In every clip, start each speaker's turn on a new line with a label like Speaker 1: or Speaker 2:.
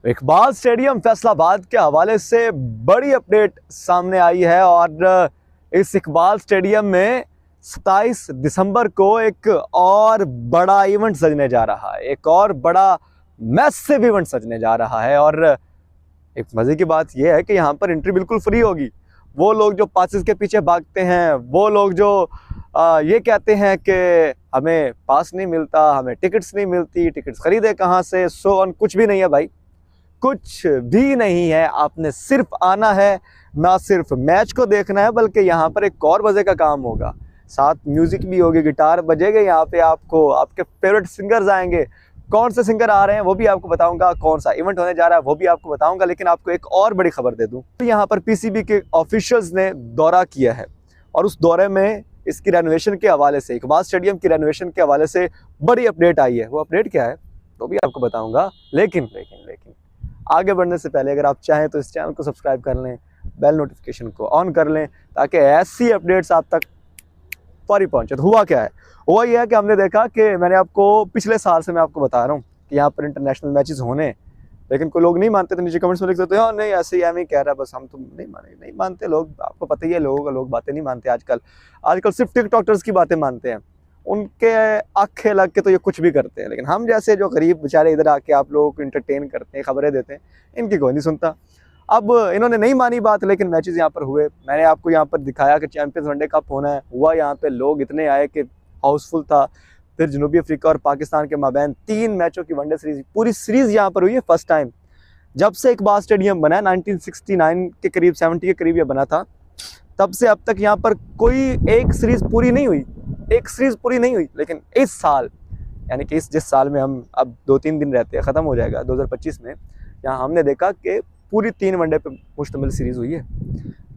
Speaker 1: Iqbal stadium Faisalabad के हवाले से बड़ी अपडेट सामने आई है और इस इकबाल स्टेडियम में 27 दिसंबर को एक और बड़ा इवेंट सजने जा रहा है, एक और बड़ा मैसिव इवेंट सजने जा रहा है। और एक मजे की बात यह है कि यहाँ पर एंट्री बिल्कुल फ्री होगी। वो लोग जो पासेस के पीछे भागते हैं, वो लोग जो ये कहते हैं कि हमें पास नहीं मिलता, हमें टिकट्स नहीं मिलती, टिकट्स खरीदे कहाँ से, सो ऑन, कुछ भी नहीं है भाई, कुछ भी नहीं है। आपने सिर्फ आना है, ना सिर्फ मैच को देखना है बल्कि यहाँ पर एक और मजे का काम होगा, साथ म्यूजिक भी होगी, गिटार बजेगा यहाँ पे, आपको आपके फेवरेट सिंगर्स आएंगे। कौन से सिंगर आ रहे हैं वो भी आपको बताऊंगा, कौन सा इवेंट होने जा रहा है वो भी आपको बताऊंगा। लेकिन आपको एक और बड़ी खबर दे दूं, यहाँ पर पीसीबी के ऑफिशियल्स ने दौरा किया है और उस दौरे में इसकी रेनोवेशन के हवाले से, इकबाल स्टेडियम की रेनोवेशन के हवाले से बड़ी अपडेट आई है। वो अपडेट क्या है वो भी आपको बताऊंगा। लेकिन आगे बढ़ने से पहले अगर आप चाहें तो इस चैनल को सब्सक्राइब कर लें, बेल नोटिफिकेशन को ऑन कर लें, ताकि ऐसी अपडेट्स आप तक फौरी पहुंचे। तो हुआ क्या है, हुआ यह है कि हमने देखा कि मैंने आपको पिछले साल से मैं आपको बता रहा हूँ कि यहाँ पर इंटरनेशनल मैचेस होने, लेकिन कोई लोग नहीं मानते थे। नीचे कमेंट्स में लिख देते हैं नहीं ऐसे ही एम कह रहा है, बस हम तो नहीं मानते लोग। आपको पता ही है लोग बातें नहीं मानते आजकल सिर्फ टिकटॉकर्स की बातें मानते हैं, उनके आंखें लग के तो ये कुछ भी करते हैं। लेकिन हम जैसे जो गरीब बेचारे इधर आके आप लोगों को इंटरटेन करते हैं, खबरें देते हैं, इनकी कोई नहीं सुनता। अब इन्होंने नहीं मानी बात, लेकिन मैचेस यहाँ पर हुए। मैंने आपको यहाँ पर दिखाया कि चैंपियंस वनडे कप होना है, हुआ यहाँ पे, लोग इतने आए कि हाउसफुल था। फिर जनूबी अफ्रीका और पाकिस्तान के माबैन 3 मैचों की वनडे सीरीज, पूरी सीरीज यहाँ पर हुई है फर्स्ट टाइम जब से इकबाल स्टेडियम बना है। 1969 के करीब, 70 के करीब ये बना था, तब से अब तक यहाँ पर कोई एक सीरीज पूरी नहीं हुई। लेकिन इस साल, यानी कि जिस साल में हम अब 2-3 दिन रहते हैं, ख़त्म हो जाएगा 2025 में, यहाँ हमने देखा कि पूरी 3 वनडे पे मुश्तमिल सीरीज़ हुई है।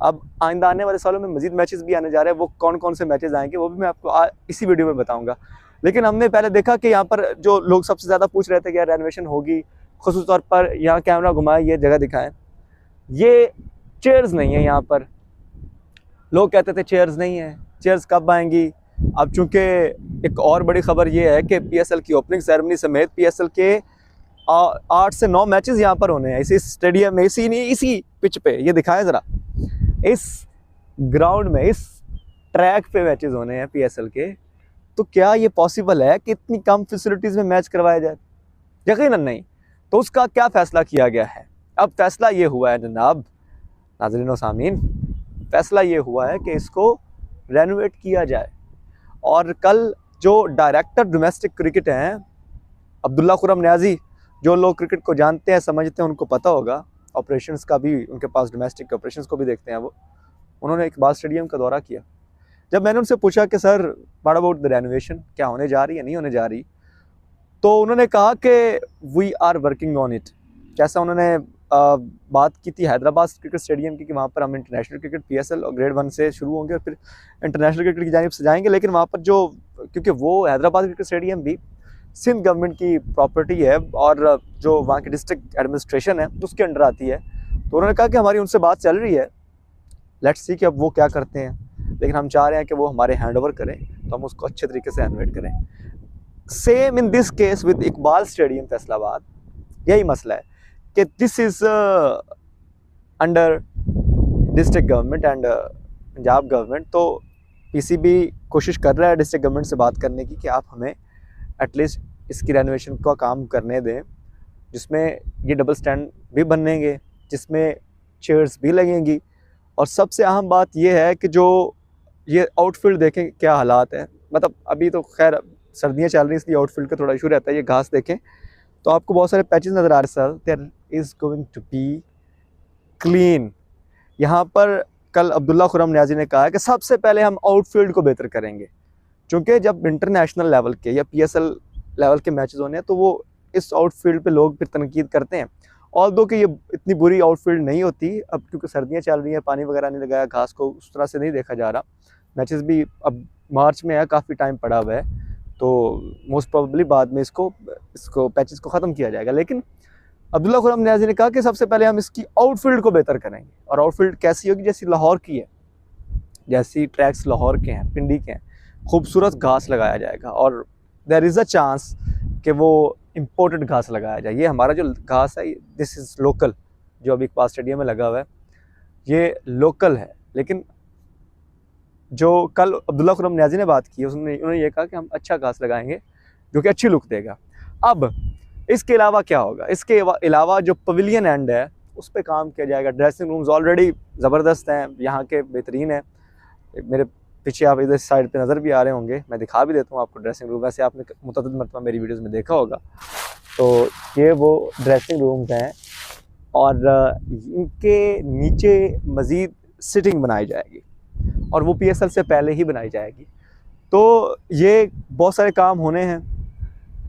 Speaker 1: अब आइंदा आने वाले सालों में मजीद मैचेस भी आने जा रहे हैं। वो कौन कौन से मैचेस आएंगे वो भी मैं आपको इसी वीडियो में बताऊंगा। लेकिन हमने पहले देखा कि यहाँ पर जो लोग सबसे ज़्यादा पूछ रहे थे कि यार रेनोवेशन होगी, ख़ुसूस तौर पर यहाँ कैमरा घुमाएं, ये जगह दिखाएं, ये चेयर्स नहीं है यहाँ पर। लोग कहते थे चेयर्स नहीं है, चेयर्स कब आएंगी। अब चूंकि एक और बड़ी खबर ये है कि पीएसएल की ओपनिंग सेरेमनी समेत पीएसएल के 8 से 9 मैचेस यहाँ पर होने हैं इसी स्टेडियम में, इसी पिच पे। ये दिखाएं ज़रा, इस ग्राउंड में, इस ट्रैक पे मैचेस होने हैं पीएसएल के। तो क्या ये पॉसिबल है कि इतनी कम फैसिलिटीज़ में मैच करवाया जाए? यकीनन नहीं। तो उसका क्या फ़ैसला किया गया है? अब फैसला ये हुआ है जनाब, नाज़रीन व सामीन, फैसला ये हुआ है कि इसको रेनोवेट किया जाए। और कल जो डायरेक्टर डोमेस्टिक क्रिकेट हैं अब्दुल्ला खुरम न्याजी, जो लोग क्रिकेट को जानते हैं, समझते हैं, उनको पता होगा, ऑपरेशंस का भी उनके पास, डोमेस्टिक ऑपरेशंस को भी देखते हैं वो, उन्होंने इकबाल स्टेडियम का दौरा किया। जब मैंने उनसे पूछा कि sir what about the renovation, क्या होने जा रही है, नहीं होने जा रही, तो उन्होंने कहा कि we are working on it. जैसा उन्होंने बात की थी हैदराबाद क्रिकेट स्टेडियम की कि वहाँ पर हम इंटरनेशनल क्रिकेट पीएसएल और ग्रेड 1 से शुरू होंगे और फिर इंटरनेशनल क्रिकेट की जानिब से जाएंगे। लेकिन वहाँ पर जो, क्योंकि वो हैदराबाद क्रिकेट स्टेडियम भी सिंध गवर्नमेंट की प्रॉपर्टी है और जो वहाँ की डिस्ट्रिक्ट एडमिनिस्ट्रेशन है उसके अंडर आती है, तो उन्होंने कहा कि हमारी उनसे बात चल रही है, लेट्स सी कि अब वो क्या करते हैं। लेकिन हम चाह रहे हैं कि वो हमारे हैंड ओवर करें तो हम उसको अच्छे तरीके से रेनोवेट करें। Same in this case with Iqbal stadium Faisalabad, यही मसला है कि this is under district government and Punjab government. तो पीसीबी कोशिश कर रहा है डिस्ट्रिक्ट गवर्नमेंट से बात करने की कि आप हमें एटलीस्ट इसकी रेनोवेशन का काम करने दें, जिसमें ये डबल स्टैंड भी बनेंगे, जिसमें चेयर्स भी लगेंगी। और सबसे अहम बात ये है कि जो ये आउटफील्ड देखें क्या हालात है। मतलब अभी तो खैर सर्दियाँ चल रही हैं इसलिए आउटफील्ड का थोड़ा इशू रहता है। ये घास देखें तो आपको बहुत सारे पैचेस नज़र आ रहे हैं। Sir there is going to be clean. यहाँ पर कल अब्दुल्ला खुरम न्याजी ने कहा है कि सबसे पहले हम आउटफील्ड को बेहतर करेंगे, क्योंकि जब इंटरनेशनल लेवल के या पीएसएल लेवल के मैचेस होने हैं तो वो इस आउटफील्ड पे लोग फिर तनकीद करते हैं। ऑल्दो कि ये इतनी बुरी आउटफील्ड नहीं होती अब, क्योंकि सर्दियाँ चल रही हैं, पानी वगैरह नहीं लगाया, घास को उस तरह से नहीं देखा जा रहा। मैचेस भी अब मार्च में है, काफ़ी टाइम पड़ा हुआ है, तो मोस्ट प्रोबेबली बाद में इसको पैचेस को ख़त्म किया जाएगा। लेकिन अब्दुल्ला खुरम न्याजी ने कहा कि सबसे पहले हम इसकी आउटफील्ड को बेहतर करेंगे। और आउटफील्ड कैसी होगी? जैसी लाहौर की है, जैसी ट्रैक्स लाहौर के हैं, पिंडी के हैं, खूबसूरत घास लगाया जाएगा। और देयर इज़ अ चांस कि वो इम्पोर्टेड घास लगाया जाए। ये हमारा जो घास है दिस इज़ लोकल, जो अभी इकबाल स्टेडियम में लगा हुआ है ये लोकल है। लेकिन जो कल अब्दुल्ला खुरम न्याजी ने बात की उन्होंने ये कहा कि हम अच्छा घास लगाएंगे जो कि अच्छी लुक देगा। अब इसके अलावा क्या होगा, इसके अलावा जो पवेलियन एंड है उस पर काम किया जाएगा। ड्रेसिंग रूम्स ऑलरेडी ज़बरदस्त हैं, यहाँ के बेहतरीन है। मेरे पीछे आप इधर साइड पे नज़र भी आ रहे होंगे, मैं दिखा भी देता हूँ आपको ड्रेसिंग रूम। वैसे आपने मुतअद्दिद मरतबा मेरी वीडियोस में देखा होगा। तो ये वो ड्रेसिंग रूम्स हैं और इनके नीचे मज़ीद सिटिंग बनाई जाएगी और वो PSL से पहले ही बनाई जाएगी। तो ये बहुत सारे काम होने हैं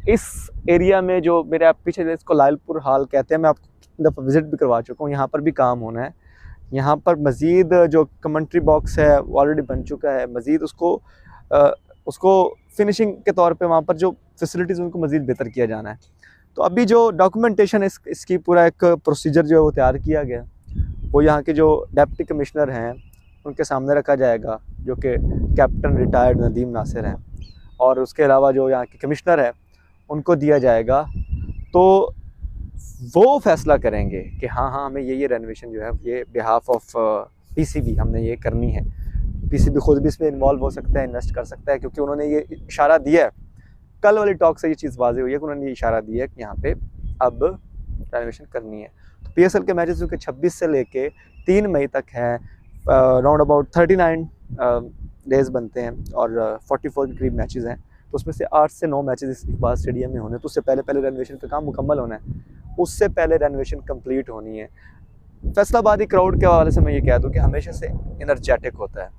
Speaker 1: इस एरिया में। जो मेरे आप पीछे इसको लालपुर हाल कहते हैं, मैं आपको दफ़ा विज़िट भी करवा चुका हूँ। यहाँ पर भी काम होना है। यहाँ पर मज़ीद जो कमेंट्री बॉक्स है वो ऑलरेडी बन चुका है, मज़ीद उसको फिनिशिंग के तौर पे वहाँ पर जो फैसिलिटीज़ उनको मज़ीद बेहतर किया जाना है। तो अभी जो डॉक्यूमेंटेशन है इसकी पूरा एक प्रोसीजर जो है वो तैयार किया गया, वो यहाँ के जो डिप्टी कमिश्नर हैं उनके सामने रखा जाएगा, जो कि कैप्टन रिटायर्ड नदीम नासिर हैं, और उसके अलावा जो यहाँ के कमिश्नर है उनको दिया जाएगा। तो वो फैसला करेंगे कि हाँ हमें ये रेनोवेशन जो है ये बिहाफ ऑफ PCB हमने ये करनी है। PCB खुद भी इसमें इन्वॉल्व हो सकता है, इन्वेस्ट कर सकता है, क्योंकि उन्होंने ये इशारा दिया है। कल वाली टॉक से ये चीज़ वाज़ेह हुई है कि उन्होंने ये इशारा दिया है कि यहाँ पे अब रेनोवेशन करनी है। तो PSL के मैचेस जो कि 26 से लेके 3 मई तक हैं, राउंड अबाउट 39 डेज़ बनते हैं और 44 के करीब मैचेस हैं। तो उसमें से 8 से 9 मैचेस इस इकबाल स्टेडियम में होने, तो उससे पहले रेनोवेशन का काम मुकम्मल होना है, उससे पहले रेनोवेशन कंप्लीट होनी है। फैसलाबादी क्राउड के हवाले से मैं ये कह दूँ कि हमेशा से एनर्जेटिक होता है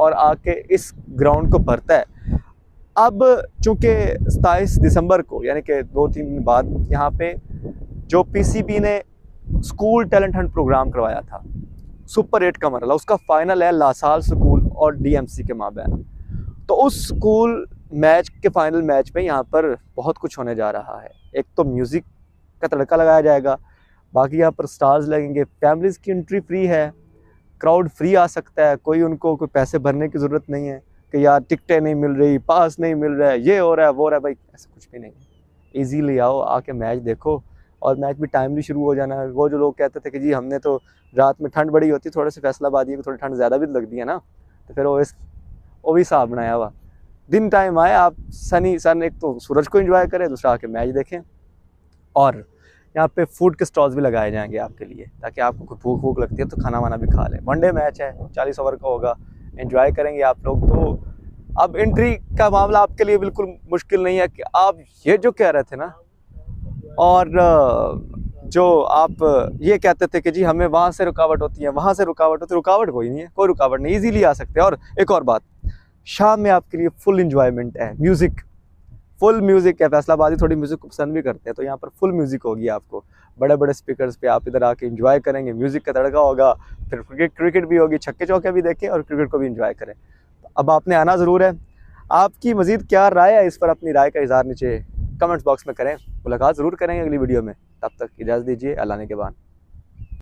Speaker 1: और आके इस ग्राउंड को भरता है। अब चूँकि 27 दिसंबर को यानी कि 2-3 दिन बाद यहाँ पे जो PCB ने स्कूल टैलेंट हंट प्रोग्राम करवाया था, सुपर 8 का मरहला, उसका फाइनल है लासाल स्कूल और DMC के माबैन। तो उस स्कूल मैच के फाइनल मैच में यहाँ पर बहुत कुछ होने जा रहा है। एक तो म्यूज़िक का तड़का लगाया जाएगा, बाकी यहाँ पर स्टार्स लगेंगे, फैमिलीज़ की एंट्री फ्री है, क्राउड फ्री आ सकता है, कोई पैसे भरने की ज़रूरत नहीं है कि यार टिकटें नहीं मिल रही, पास नहीं मिल रहा है, ये हो रहा है वो हो रहा है। भाई ऐसा कुछ भी नहीं है, ईजीली आओ, आके मैच देखो और मैच भी टाइमली शुरू हो जाना है। वो जो लोग कहते थे कि जी हमने तो रात में ठंड बड़ी होती, थोड़े से फैसलाबादी को थोड़ी ठंड ज़्यादा भी लगती है ना, तो फिर वो भी हिसाब बनाया हुआ। दिन टाइम आए, आप सन एक तो सूरज को एंजॉय करें, दूसरा आके मैच देखें। और यहाँ पे फूड के स्टॉल्स भी लगाए जाएंगे आपके लिए, ताकि आपको कोई भूख लगती है तो खाना वाना भी खा लें। वनडे मैच है, 40 ओवर का होगा, एंजॉय करेंगे आप लोग। तो अब एंट्री का मामला आपके लिए बिल्कुल मुश्किल नहीं है कि आप ये जो कह रहे थे ना, और जो आप ये कहते थे कि जी हमें वहाँ से रुकावट होती है, वहाँ से रुकावट होती है, रुकावट कोई नहीं है, कोई रुकावट नहीं, ईजीली आ सकते हैं। और एक और बात, शाम में आपके लिए फुल इंजॉयमेंट है, फुल म्यूज़िक है। फैसलाबादी थोड़ी म्यूज़िक को पसंद भी करते हैं, तो यहाँ पर फुल म्यूज़िक होगी आपको, बड़े बड़े स्पीकर्स पे आप इधर आके एंजॉय करेंगे, म्यूज़िक का तड़का होगा, फिर क्रिकेट भी होगी, छक्के चौके भी देखें और क्रिकेट को भी एंजॉय करें। तो अब आपने आना ज़रूर है। आपकी मज़ीद क्या राय है, इस पर अपनी राय का इज़हार नीचे कमेंट्स बॉक्स में करें। मुलाकात ज़रूर करेंगे अगली वीडियो में, तब तक इजाज़त दीजिए, अल्लाह ने के बाद।